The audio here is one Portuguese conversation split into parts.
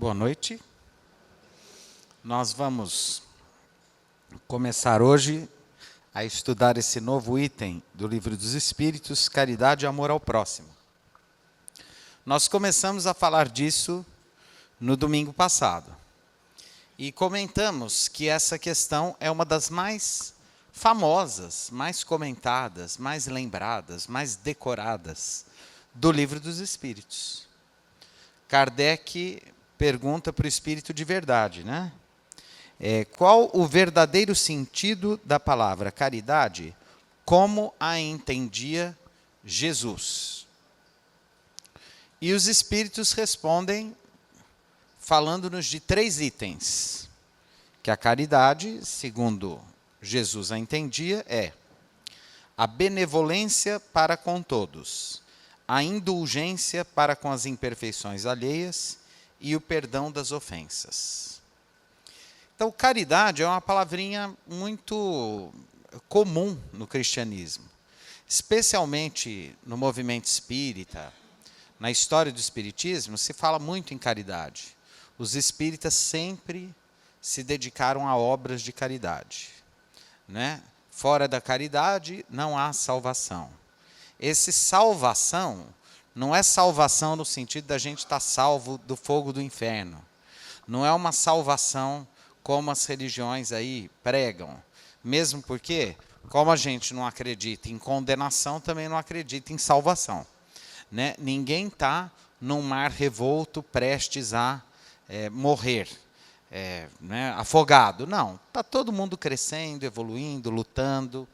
Boa noite. Nós vamos começar hoje a estudar esse novo item do Livro dos Espíritos, Caridade e Amor ao Próximo. Nós começamos a falar disso no domingo passado. E comentamos que essa questão é uma das mais famosas, mais comentadas, mais lembradas, mais decoradas do Livro dos Espíritos. Kardec pergunta para o Espírito de verdade, né? Qual o verdadeiro sentido da palavra caridade, como a entendia Jesus? E os Espíritos respondem falando-nos de 3 itens. Que a caridade, segundo Jesus a entendia, é a benevolência para com todos, a indulgência para com as imperfeições alheias e o perdão das ofensas. Então, caridade é uma palavrinha muito comum no cristianismo, especialmente no movimento espírita. Na história do espiritismo, se fala muito em caridade. Os espíritas sempre se dedicaram a obras de caridade, né? Fora da caridade, não há salvação. Esse salvação não é salvação no sentido da gente estar salvo do fogo do inferno. Não é uma salvação como as religiões aí pregam. Mesmo porque, como a gente não acredita em condenação, também não acredita em salvação, né? Ninguém está num mar revolto prestes a morrer, né, afogado. Não, está todo mundo crescendo, evoluindo, lutando.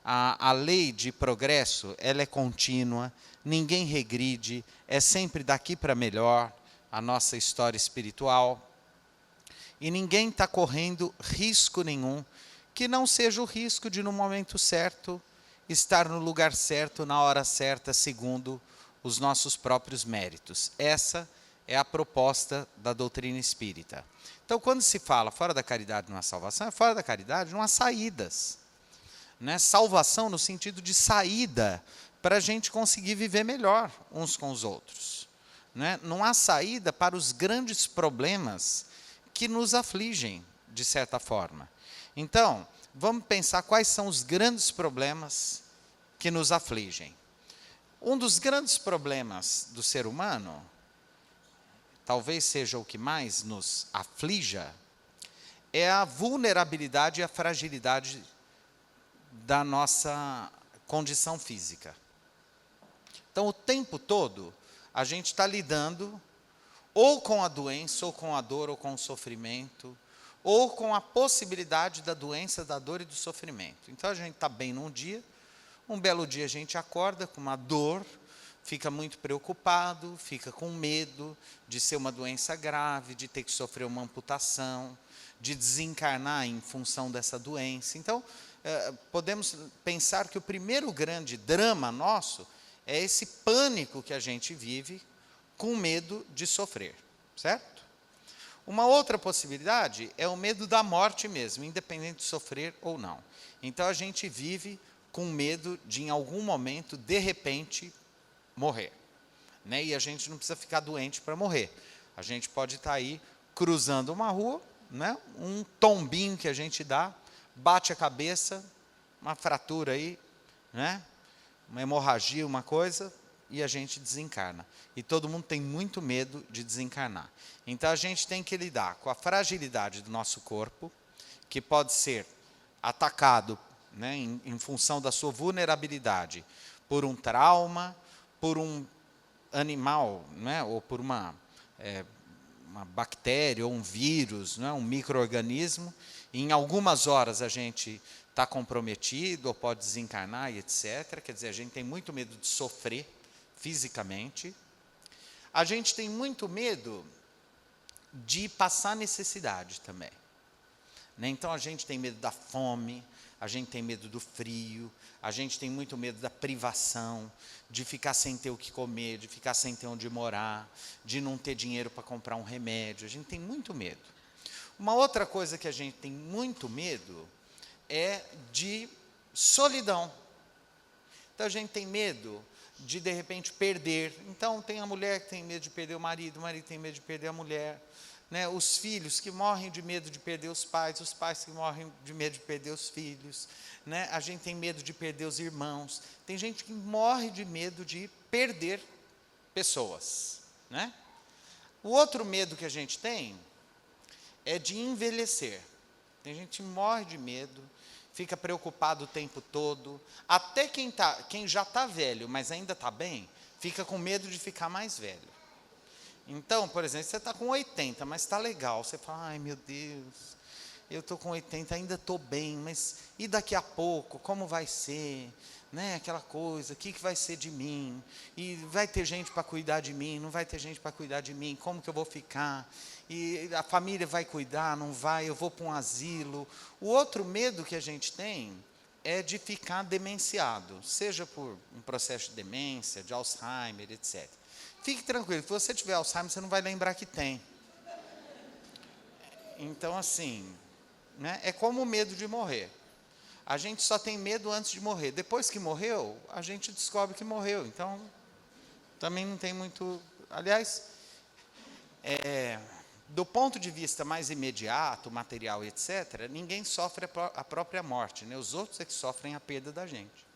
A lei de progresso, ela é contínua, ninguém regride, é sempre daqui para melhor a nossa história espiritual. E ninguém está correndo risco nenhum, que não seja o risco de, no momento certo, estar no lugar certo, na hora certa, segundo os nossos próprios méritos. Essa é a proposta da doutrina espírita. Então, quando se fala fora da caridade não há salvação, é fora da caridade não há saídas. Né? Salvação no sentido de saída para a gente conseguir viver melhor uns com os outros. Né? Não há saída para os grandes problemas que nos afligem, de certa forma. Então, vamos pensar quais são os grandes problemas que nos afligem. Um dos grandes problemas do ser humano, talvez seja o que mais nos aflija, é a vulnerabilidade e a fragilidade da nossa condição física. Então, o tempo todo, a gente está lidando ou com a doença, ou com a dor, ou com o sofrimento, ou com a possibilidade da doença, da dor e do sofrimento. Então, a gente está bem num dia, um belo dia a gente acorda com uma dor, fica muito preocupado, fica com medo de ser uma doença grave, de ter que sofrer uma amputação, de desencarnar em função dessa doença. Então, podemos pensar que o primeiro grande drama nosso é esse pânico que a gente vive com medo de sofrer, certo? Uma outra possibilidade é o medo da morte mesmo, independente de sofrer ou não. Então, a gente vive com medo de, em algum momento, de repente, morrer. Né? E a gente não precisa ficar doente para morrer. A gente pode estar aí cruzando uma rua, né? Um tombinho que a gente dá, bate a cabeça, uma fratura aí, né? Uma hemorragia, uma coisa, e a gente desencarna. E todo mundo tem muito medo de desencarnar. Então, a gente tem que lidar com a fragilidade do nosso corpo, que pode ser atacado, né, em função da sua vulnerabilidade, por um trauma, por um animal, né, ou por uma bactéria, ou um vírus, né, um micro-organismo. Em algumas horas a gente está comprometido, ou pode desencarnar, e etc. Quer dizer, a gente tem muito medo de sofrer fisicamente. A gente tem muito medo de passar necessidade também. Né? Então, a gente tem medo da fome, a gente tem medo do frio, a gente tem muito medo da privação, de ficar sem ter o que comer, de ficar sem ter onde morar, de não ter dinheiro para comprar um remédio. A gente tem muito medo. Uma outra coisa que a gente tem muito medo é de solidão. Então, a gente tem medo de repente, perder. Então, tem a mulher que tem medo de perder o marido tem medo de perder a mulher. né? Os filhos que morrem de medo de perder os pais que morrem de medo de perder os filhos, né? A gente tem medo de perder os irmãos. Tem gente que morre de medo de perder pessoas, né? O outro medo que a gente tem é de envelhecer. Tem gente que morre de medo, fica preocupado o tempo todo. Até quem já está velho, mas ainda está bem, fica com medo de ficar mais velho. Então, por exemplo, você está com 80, mas está legal. Você fala, ai meu Deus, eu estou com 80, ainda estou bem, mas e daqui a pouco, como vai ser? Né? Aquela coisa, o que vai ser de mim? E vai ter gente para cuidar de mim? Não vai ter gente para cuidar de mim? Como que eu vou ficar? E a família vai cuidar? Não vai? Eu vou para um asilo? O outro medo que a gente tem é de ficar demenciado, seja por um processo de demência, de Alzheimer, etc. Fique tranquilo, se você tiver Alzheimer, você não vai lembrar que tem. Então, assim, né, é como o medo de morrer. A gente só tem medo antes de morrer. Depois que morreu, a gente descobre que morreu. Então, também não tem muito... Aliás, do ponto de vista mais imediato, material, etc., ninguém sofre a própria morte, né? Os outros é que sofrem a perda da gente.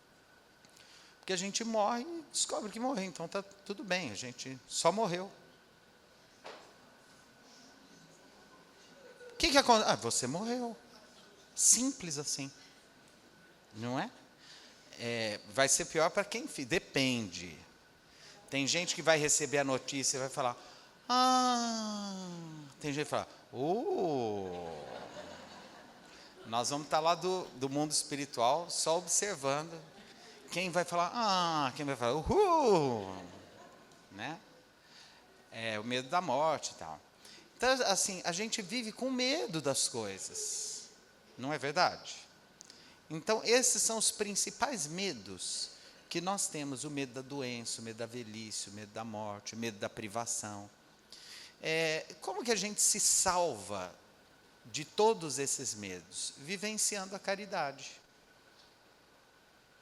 Porque a gente morre e descobre que morreu, então está tudo bem, a gente só morreu. O que acontece? Ah, você morreu. Simples assim. Não é? Vai ser pior para quem... Depende. Tem gente que vai receber a notícia e vai falar... Tem gente que fala... Nós vamos estar lá do mundo espiritual, só observando. Quem vai falar... Quem vai falar... Né? O medo da morte e tal. Então, assim, a gente vive com medo das coisas. Não é verdade? Então, esses são os principais medos que nós temos. O medo da doença, o medo da velhice, o medo da morte, o medo da privação. Como que a gente se salva de todos esses medos? Vivenciando a caridade.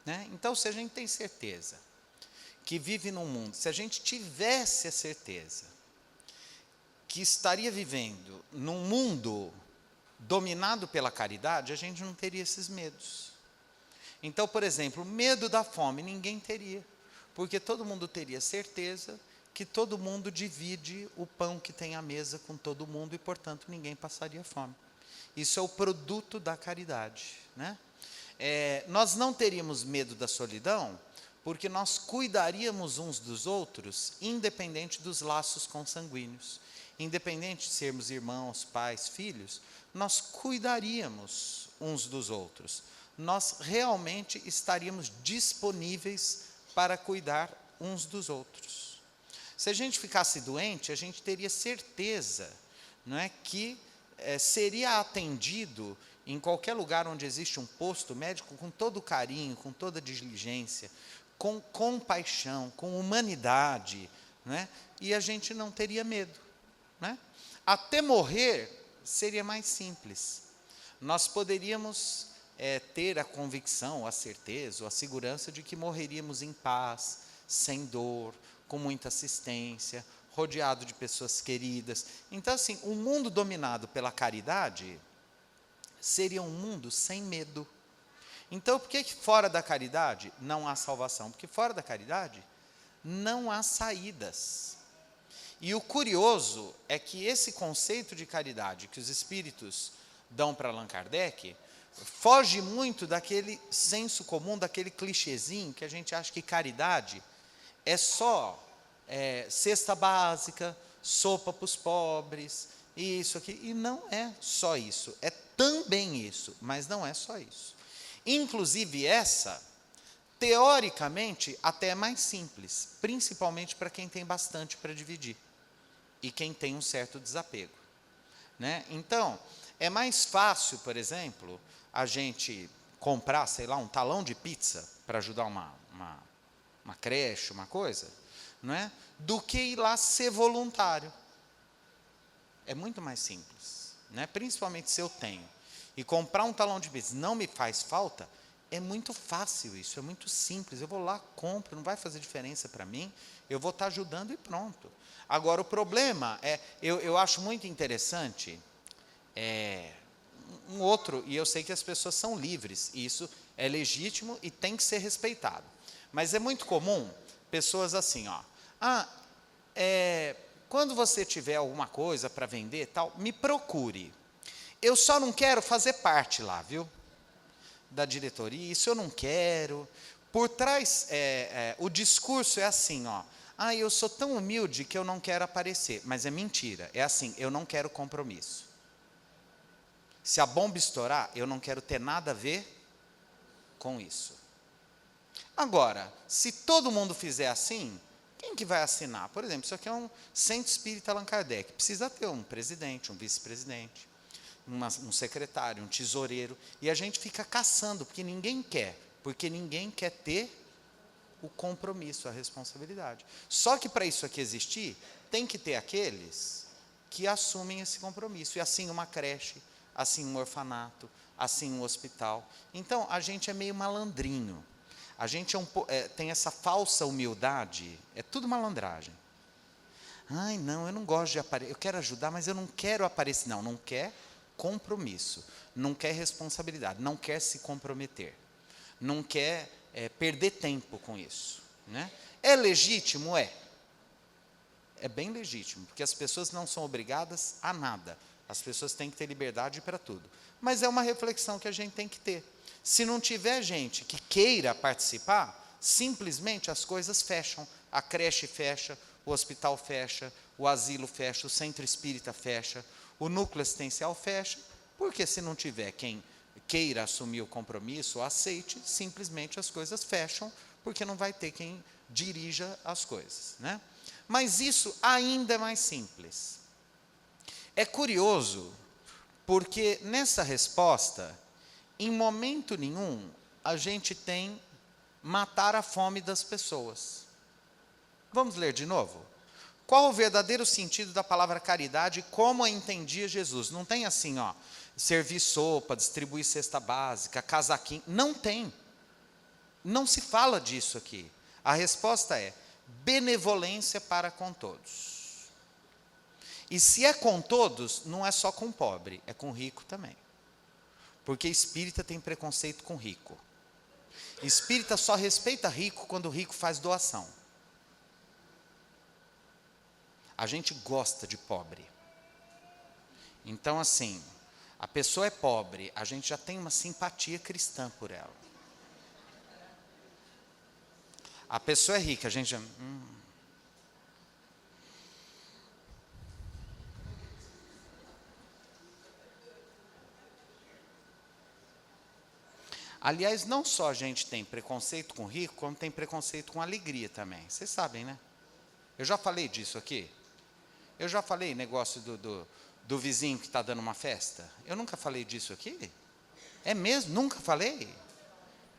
Né? Então, se a gente tem certeza que vive num mundo, se a gente tivesse a certeza que estaria vivendo num mundo dominado pela caridade, a gente não teria esses medos. Então, por exemplo, o medo da fome ninguém teria, porque todo mundo teria certeza que todo mundo divide o pão que tem à mesa com todo mundo e, portanto, ninguém passaria fome. Isso é o produto da caridade, né? Nós não teríamos medo da solidão, porque nós cuidaríamos uns dos outros, independente dos laços consanguíneos. Independente de sermos irmãos, pais, filhos, nós cuidaríamos uns dos outros. Nós realmente estaríamos disponíveis para cuidar uns dos outros. Se a gente ficasse doente, a gente teria certeza, não é, que seria atendido em qualquer lugar onde existe um posto médico com todo carinho, com toda diligência, com compaixão, com humanidade, não é? E a gente não teria medo. Né? Até morrer seria mais simples. Nós poderíamos ter a convicção, a certeza, ou a segurança de que morreríamos em paz, sem dor, com muita assistência, rodeado de pessoas queridas. Então, assim, um mundo dominado pela caridade seria um mundo sem medo. Então, por que fora da caridade não há salvação? Porque fora da caridade não há saídas. E o curioso é que esse conceito de caridade que os espíritos dão para Allan Kardec foge muito daquele senso comum, daquele clichêzinho que a gente acha que caridade é só cesta básica, sopa para os pobres, isso aqui. E não é só isso, é também isso, mas não é só isso. Inclusive essa, teoricamente, até é mais simples, principalmente para quem tem bastante para dividir. E quem tem um certo desapego. Né? Então, é mais fácil, por exemplo, a gente comprar, sei lá, um talão de pizza para ajudar uma creche, uma coisa, não é? Do que ir lá ser voluntário. É muito mais simples. Né? Principalmente se eu tenho. E comprar um talão de pizza não me faz falta, É muito fácil isso, é muito simples. Eu vou lá, compro, não vai fazer diferença para mim, eu vou estar ajudando e pronto. Agora, o problema é, eu acho muito interessante, um outro, e eu sei que as pessoas são livres, e isso é legítimo e tem que ser respeitado. Mas é muito comum pessoas assim, ó, quando você tiver alguma coisa para vender, tal, me procure. Eu só não quero fazer parte lá, viu? Da diretoria, isso eu não quero. Por trás, o discurso é assim, ó. Eu sou tão humilde que eu não quero aparecer. Mas é mentira, é assim, eu não quero compromisso. Se a bomba estourar, eu não quero ter nada a ver com isso. Agora, se todo mundo fizer assim, quem que vai assinar? Por exemplo, isso aqui é um Centro Espírita Allan Kardec. Precisa ter um presidente, um vice-presidente, um secretário, um tesoureiro. E a gente fica caçando, porque ninguém quer ter o compromisso, a responsabilidade. Só que para isso aqui existir, tem que ter aqueles que assumem esse compromisso. E assim uma creche, assim um orfanato, assim um hospital. Então, a gente é meio malandrinho. A gente tem essa falsa humildade, é tudo malandragem. Não, eu não gosto de aparecer, eu quero ajudar, mas eu não quero aparecer. Não quer compromisso, não quer responsabilidade, não quer se comprometer, não quer perder tempo com isso. Né? É legítimo? É bem legítimo, porque as pessoas não são obrigadas a nada, as pessoas têm que ter liberdade para tudo. Mas é uma reflexão que a gente tem que ter. Se não tiver gente que queira participar, simplesmente as coisas fecham. A creche fecha, o hospital fecha, o asilo fecha, o centro espírita fecha, o núcleo assistencial fecha, porque se não tiver quem queira assumir o compromisso, aceite, simplesmente as coisas fecham, porque não vai ter quem dirija as coisas. Né? Mas isso ainda é mais simples. É curioso, porque nessa resposta, em momento nenhum, a gente tem matar a fome das pessoas. Vamos ler de novo? Qual o verdadeiro sentido da palavra caridade e como a entendia Jesus? Não tem assim, ó, servir sopa, distribuir cesta básica, casaquinho. Não tem. Não se fala disso aqui. A resposta é benevolência para com todos. E se é com todos, não é só com pobre, é com rico também. Porque espírita tem preconceito com rico. Espírita só respeita rico quando o rico faz doação. A gente gosta de pobre. Então, assim, a pessoa é pobre, a gente já tem uma simpatia cristã por ela. A pessoa é rica, a gente já... Aliás, não só a gente tem preconceito com rico, como tem preconceito com alegria também. Vocês sabem, né? Eu já falei disso aqui. Eu já falei negócio do vizinho que está dando uma festa. Eu nunca falei disso aqui? É mesmo? Nunca falei?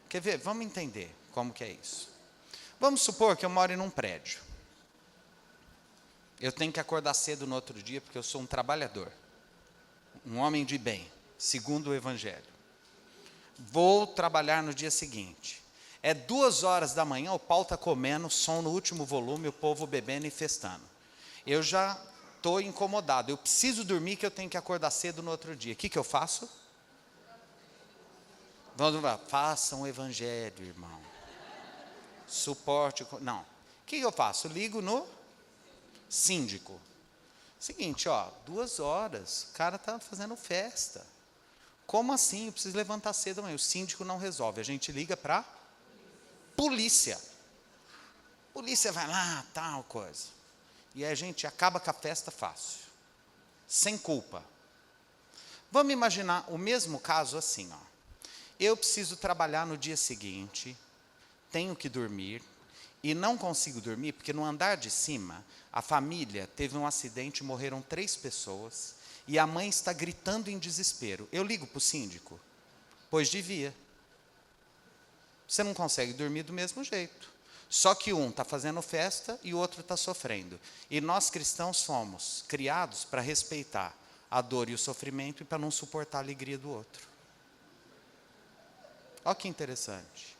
Quer ver? Vamos entender como que é isso. Vamos supor que eu moro em um prédio. Eu tenho que acordar cedo no outro dia, porque eu sou um trabalhador. Um homem de bem, segundo o Evangelho. Vou trabalhar no dia seguinte. É 2h da manhã, o pau está comendo, som no último volume, o povo bebendo e festando. Eu já estou incomodado, eu preciso dormir, que eu tenho que acordar cedo no outro dia. O que eu faço? Vamos lá, façam o Evangelho, irmão. Suporte. Não. O que eu faço? Ligo no síndico. Seguinte, 2h, o cara está fazendo festa. Como assim? Eu preciso levantar cedo amanhã. O síndico não resolve. A gente liga para polícia. Polícia vai lá, tal coisa. E a gente acaba com a festa fácil. Sem culpa. Vamos imaginar o mesmo caso assim, Eu preciso trabalhar no dia seguinte, tenho que dormir, e não consigo dormir, porque no andar de cima, a família teve um acidente, morreram 3 pessoas, e a mãe está gritando em desespero. Eu ligo para o síndico? Pois devia. Você não consegue dormir do mesmo jeito. Só que um está fazendo festa e o outro está sofrendo. E nós cristãos somos criados para respeitar a dor e o sofrimento e para não suportar a alegria do outro. Olha que interessante.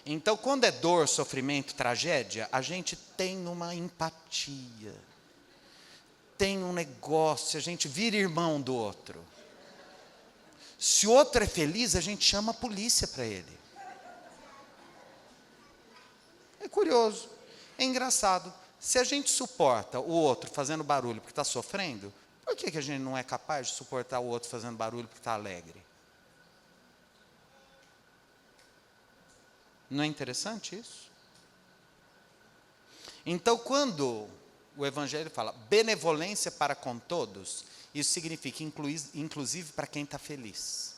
Então, quando é dor, sofrimento, tragédia, a gente tem uma empatia. Tem um negócio, a gente vira irmão do outro. Se o outro é feliz, a gente chama a polícia para ele. É curioso, é engraçado. Se a gente suporta o outro fazendo barulho porque está sofrendo, por que a gente não é capaz de suportar o outro fazendo barulho porque está alegre? Não é interessante isso? Então, quando o Evangelho fala benevolência para com todos, isso significa inclusive para quem está feliz,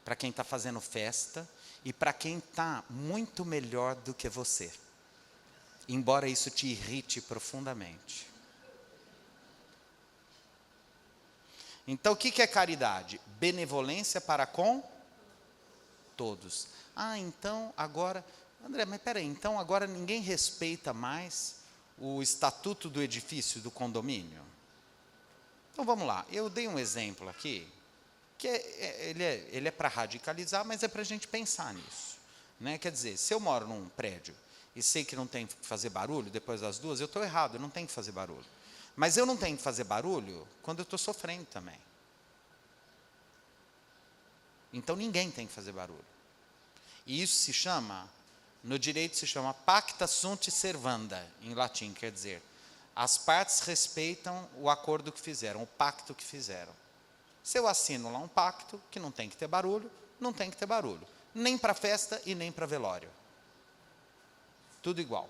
para quem está fazendo festa e para quem está muito melhor do que você, embora isso te irrite profundamente. Então, o que é caridade? Benevolência para com todos. Ah, então agora, André, mas peraí, então agora ninguém respeita mais o estatuto do edifício do condomínio? Então vamos lá, eu dei um exemplo aqui, que ele é para radicalizar, mas é para a gente pensar nisso. Né? Quer dizer, se eu moro num prédio e sei que não tem que fazer barulho depois das 2, eu estou errado, eu não tenho que fazer barulho. Mas eu não tenho que fazer barulho quando eu estou sofrendo também. Então ninguém tem que fazer barulho. E isso se chama, no direito se chama pacta sunt servanda, em latim, quer dizer, as partes respeitam o acordo que fizeram, o pacto que fizeram. Se eu assino lá um pacto que não tem que ter barulho, não tem que ter barulho. Nem para festa e nem para velório. Tudo igual.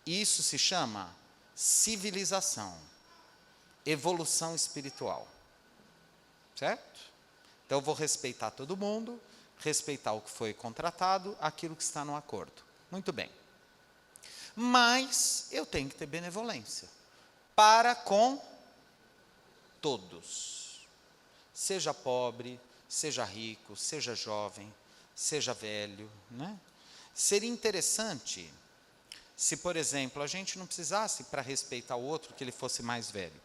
Isso se chama civilização, evolução espiritual. Certo? Então eu vou respeitar todo mundo, respeitar o que foi contratado, aquilo que está no acordo. Muito bem. Mas eu tenho que ter benevolência para com todos. Seja pobre, seja rico, seja jovem, seja velho. Né? Seria interessante se, por exemplo, a gente não precisasse, para respeitar o outro, que ele fosse mais velho.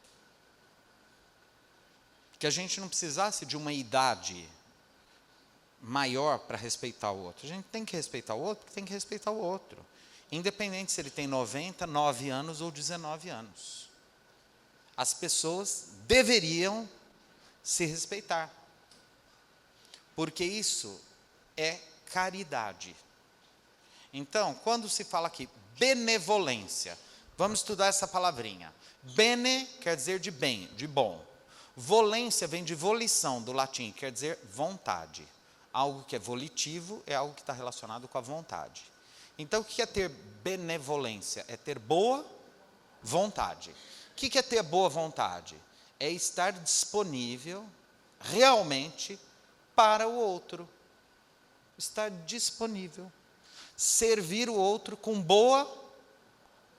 Que a gente não precisasse de uma idade maior para respeitar o outro. A gente tem que respeitar o outro porque tem que respeitar o outro. Independente se ele tem 99 anos ou 19 anos. As pessoas deveriam se respeitar. Porque isso é caridade. Então, quando se fala aqui benevolência, vamos estudar essa palavrinha. Bene quer dizer de bem, de bom. Volência vem de volição, do latim, quer dizer vontade. Algo que é volitivo é algo que está relacionado com a vontade. Então, o que é ter benevolência? É ter boa vontade. O que é ter boa vontade? É estar disponível realmente para o outro. Estar disponível. Servir o outro com boa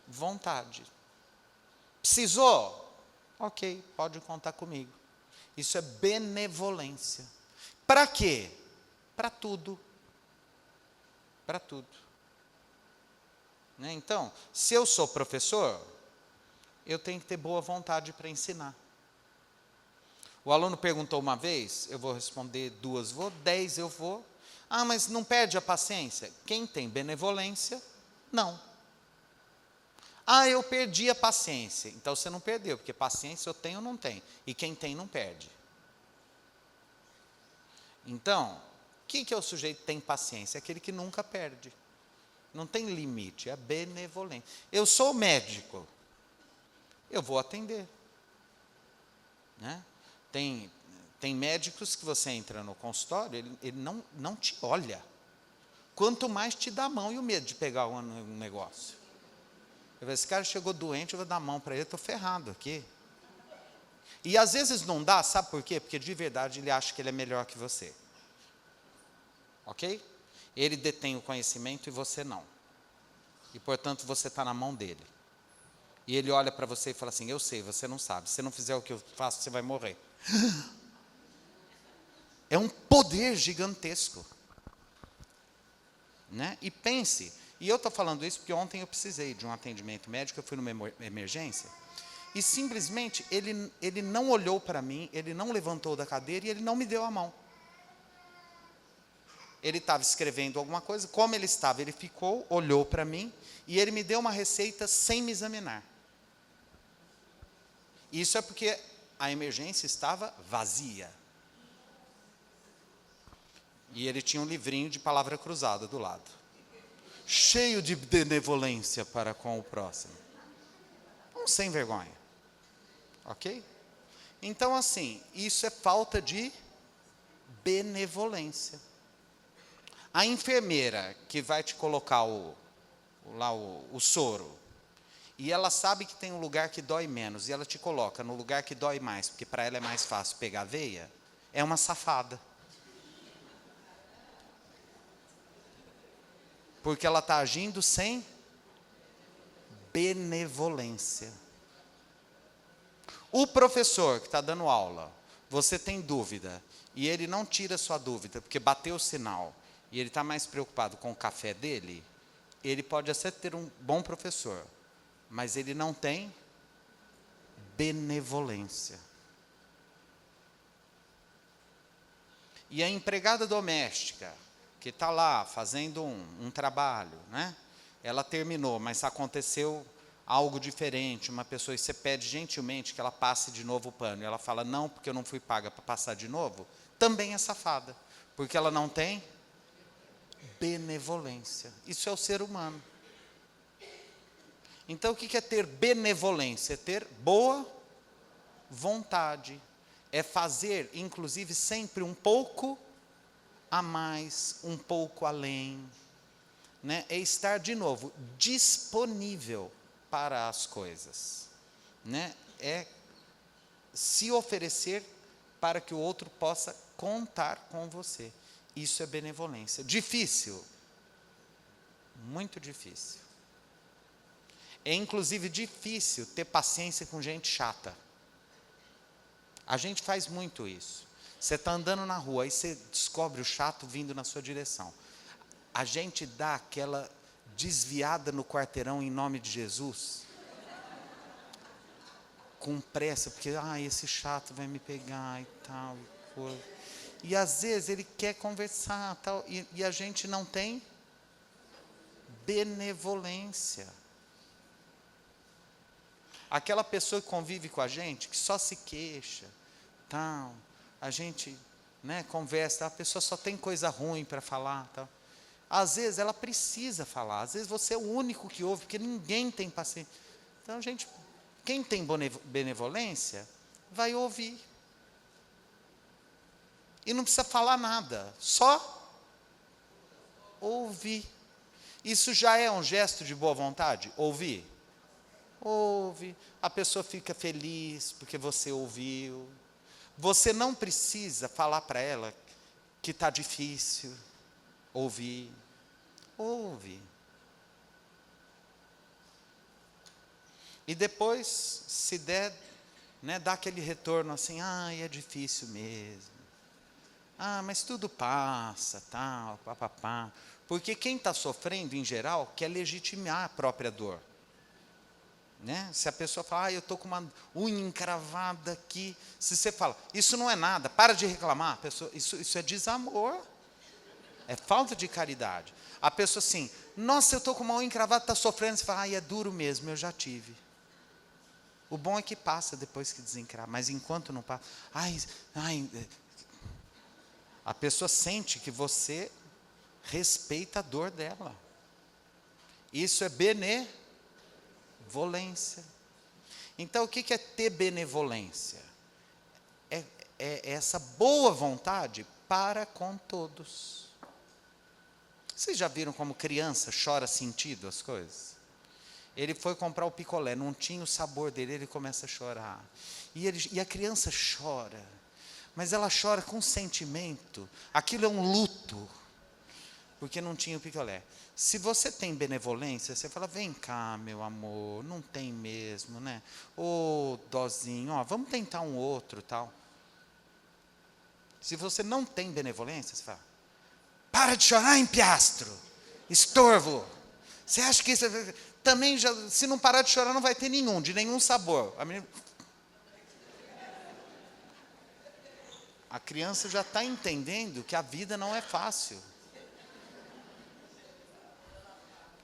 vontade. Precisou? Ok, pode contar comigo. Isso é benevolência. Para quê? Para tudo. Para tudo. Né? Então, se eu sou professor, eu tenho que ter boa vontade para ensinar. O aluno perguntou uma vez, eu vou responder 2, 10 eu vou. Ah, mas não perde a paciência? Quem tem benevolência, não. Ah, eu perdi a paciência. Então você não perdeu, porque paciência eu tenho ou não tenho. E quem tem não perde. Então, o que é o sujeito que tem paciência? É aquele que nunca perde. Não tem limite, é benevolente. Eu sou médico, eu vou atender. Né? Tem médicos que você entra no consultório, ele não te olha. Quanto mais te dá a mão e o medo de pegar um negócio. Esse cara chegou doente, eu vou dar a mão para ele, estou ferrado aqui. E às vezes não dá, sabe por quê? Porque de verdade ele acha que ele é melhor que você. Ok? Ele detém o conhecimento e você não. E portanto você está na mão dele. E ele olha para você e fala assim, eu sei, você não sabe. Se você não fizer o que eu faço, você vai morrer. É um poder gigantesco. Né? E pense, e eu estou falando isso porque ontem eu precisei de um atendimento médico, eu fui numa emergência, E simplesmente ele não olhou para mim, ele não levantou da cadeira e ele não me deu a mão. Ele estava escrevendo alguma coisa, como ele estava, ele ficou, olhou para mim e ele me deu uma receita sem me examinar. Isso é porque a emergência estava vazia. E ele tinha um livrinho de palavra cruzada do lado, cheio de benevolência para com o próximo. Um sem vergonha. Ok? Então, assim, isso é falta de benevolência. A enfermeira que vai te colocar o soro, e ela sabe que tem um lugar que dói menos, e ela te coloca no lugar que dói mais, porque para ela é mais fácil pegar a veia, é uma safada. Porque ela está agindo sem benevolência. O professor que está dando aula, você tem dúvida, e ele não tira a sua dúvida, porque bateu o sinal, e ele está mais preocupado com o café dele, ele pode até ter um bom professor, mas ele não tem benevolência. E a empregada doméstica, que está lá fazendo um trabalho, né? Ela terminou, mas aconteceu algo diferente, uma pessoa, e você pede gentilmente que ela passe de novo o pano, e ela fala, não, porque eu não fui paga para passar de novo, também é safada, porque ela não tem benevolência. Isso é o ser humano. Então, o que é ter benevolência? É ter boa vontade, é fazer, inclusive, sempre um pouco a mais, um pouco além, né? É estar, de novo, disponível para as coisas, né? É se oferecer para que o outro possa contar com você. Isso é benevolência. Difícil? Muito difícil. É inclusive difícil ter paciência com gente chata. A gente faz muito isso. Você está andando na rua, aí você descobre o chato vindo na sua direção. A gente dá aquela desviada no quarteirão em nome de Jesus, com pressa, porque esse chato vai me pegar e tal. E às vezes ele quer conversar, tal, e a gente não tem benevolência. Aquela pessoa que convive com a gente, que só se queixa, tal, a gente, né, conversa, a pessoa só tem coisa ruim para falar, tal. Às vezes ela precisa falar, às vezes você é o único que ouve, porque ninguém tem paciência. Então, gente, quem tem benevolência, vai ouvir. E não precisa falar nada, só ouvir. Isso já é um gesto de boa vontade? Ouvir? Ouve, a pessoa fica feliz porque você ouviu. Você não precisa falar para ela que está difícil. Ouvir. Ouve. E depois, se der, né, dá aquele retorno assim, é difícil mesmo. Mas tudo passa, tal, papapá. Porque quem está sofrendo, em geral, quer legitimar a própria dor. Né? Se a pessoa fala, eu estou com uma unha encravada aqui. Se você fala, isso não é nada, para de reclamar. A pessoa, isso é desamor. É falta de caridade. A pessoa assim, nossa, eu estou com uma unha encravada, está sofrendo. Você fala, é duro mesmo, eu já tive. O bom é que passa depois que desencrava. Mas enquanto não passa, a pessoa sente que você respeita a dor dela. Isso é benevolência. Então, o que é ter benevolência? É essa boa vontade para com todos. Vocês já viram como criança chora sentido as coisas? Ele foi comprar o picolé, não tinha o sabor dele, ele começa a chorar. E a criança chora, mas ela chora com sentimento. Aquilo é um luto, porque não tinha o picolé. Se você tem benevolência, você fala, vem cá, meu amor, não tem mesmo, né? Ô, dozinho, vamos tentar um outro, tal. Se você não tem benevolência, você fala, para de chorar, empiastro, estorvo. Você acha que isso também, se não parar de chorar, não vai ter nenhum, de nenhum sabor. A criança já está entendendo que a vida não é fácil.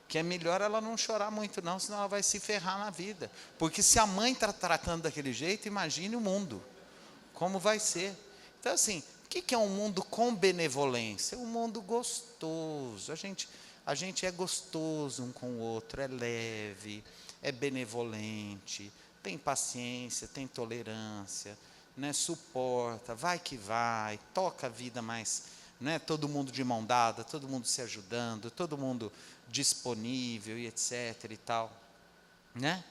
Que é melhor ela não chorar muito não, senão ela vai se ferrar na vida. Porque se a mãe está tratando daquele jeito, imagine o mundo. Como vai ser? Então assim, o que é um mundo com benevolência? Um mundo gostoso. A gente é gostoso um com o outro, é leve, é benevolente, tem paciência, tem tolerância, né, suporta, vai que vai, toca a vida mais, né, todo mundo de mão dada, todo mundo se ajudando, todo mundo disponível e etc e tal, né?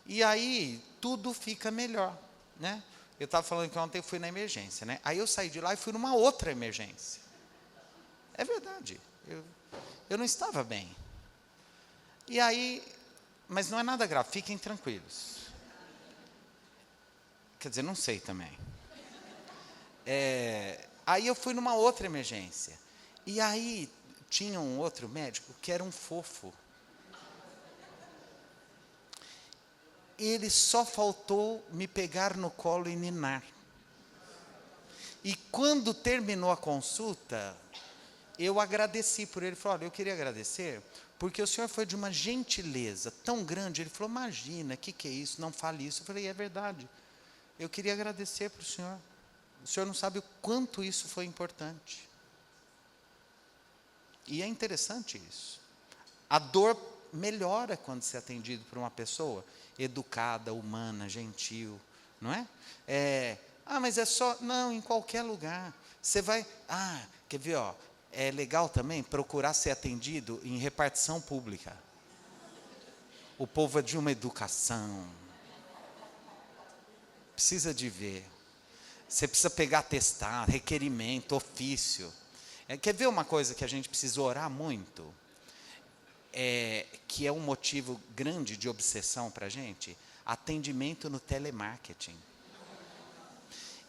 E aí tudo fica melhor, né? Eu estava falando que ontem eu fui na emergência, né? Aí eu saí de lá e fui numa outra emergência. É verdade, eu não estava bem. E aí, mas não é nada grave, fiquem tranquilos. Quer dizer, não sei também. Aí eu fui numa outra emergência. E aí tinha um outro médico que era um fofo. Ele só faltou me pegar no colo e ninar. E quando terminou a consulta, eu agradeci por ele. Ele falou, olha, eu queria agradecer, porque o senhor foi de uma gentileza tão grande. Ele falou, imagina, o que é isso? Não fale isso. Eu falei, é verdade. Eu queria agradecer para o senhor. O senhor não sabe o quanto isso foi importante. E é interessante isso. A dor melhora quando você é atendido por uma pessoa educada, humana, gentil, não é? Mas é só... Não, em qualquer lugar. Você vai... quer ver, ó, é legal também procurar ser atendido em repartição pública. O povo é de uma educação. Precisa de ver. Você precisa pegar atestado, requerimento, ofício. Quer ver uma coisa que a gente precisa orar muito? Que é um motivo grande de obsessão para a gente? Atendimento no telemarketing.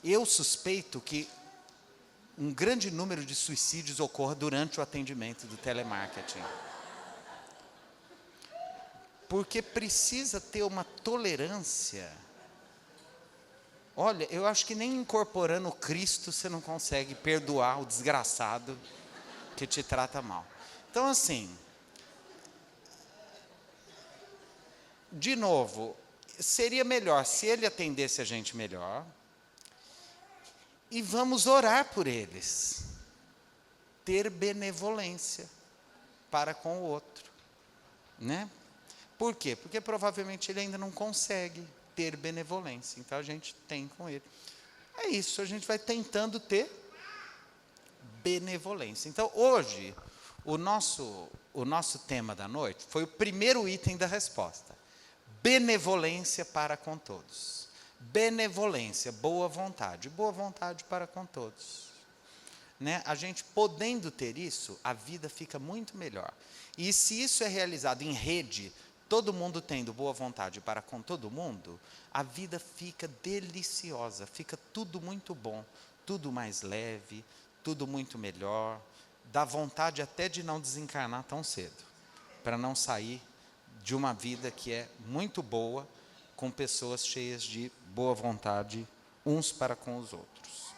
Eu suspeito que um grande número de suicídios ocorra durante o atendimento do telemarketing. Porque precisa ter uma tolerância. Olha, eu acho que nem incorporando Cristo você não consegue perdoar o desgraçado que te trata mal. Então, assim, de novo, seria melhor se ele atendesse a gente melhor e vamos orar por eles. Ter benevolência para com o outro, né? Por quê? Porque provavelmente ele ainda não consegue ter benevolência, então a gente tem com ele. É isso, a gente vai tentando ter benevolência. Então hoje, o nosso tema da noite foi o primeiro item da resposta. Benevolência para com todos. Benevolência, boa vontade para com todos. Né? A gente podendo ter isso, a vida fica muito melhor. E se isso é realizado em rede, todo mundo tendo boa vontade para com todo mundo, a vida fica deliciosa, fica tudo muito bom, tudo mais leve, tudo muito melhor, dá vontade até de não desencarnar tão cedo, para não sair de uma vida que é muito boa, com pessoas cheias de boa vontade uns para com os outros.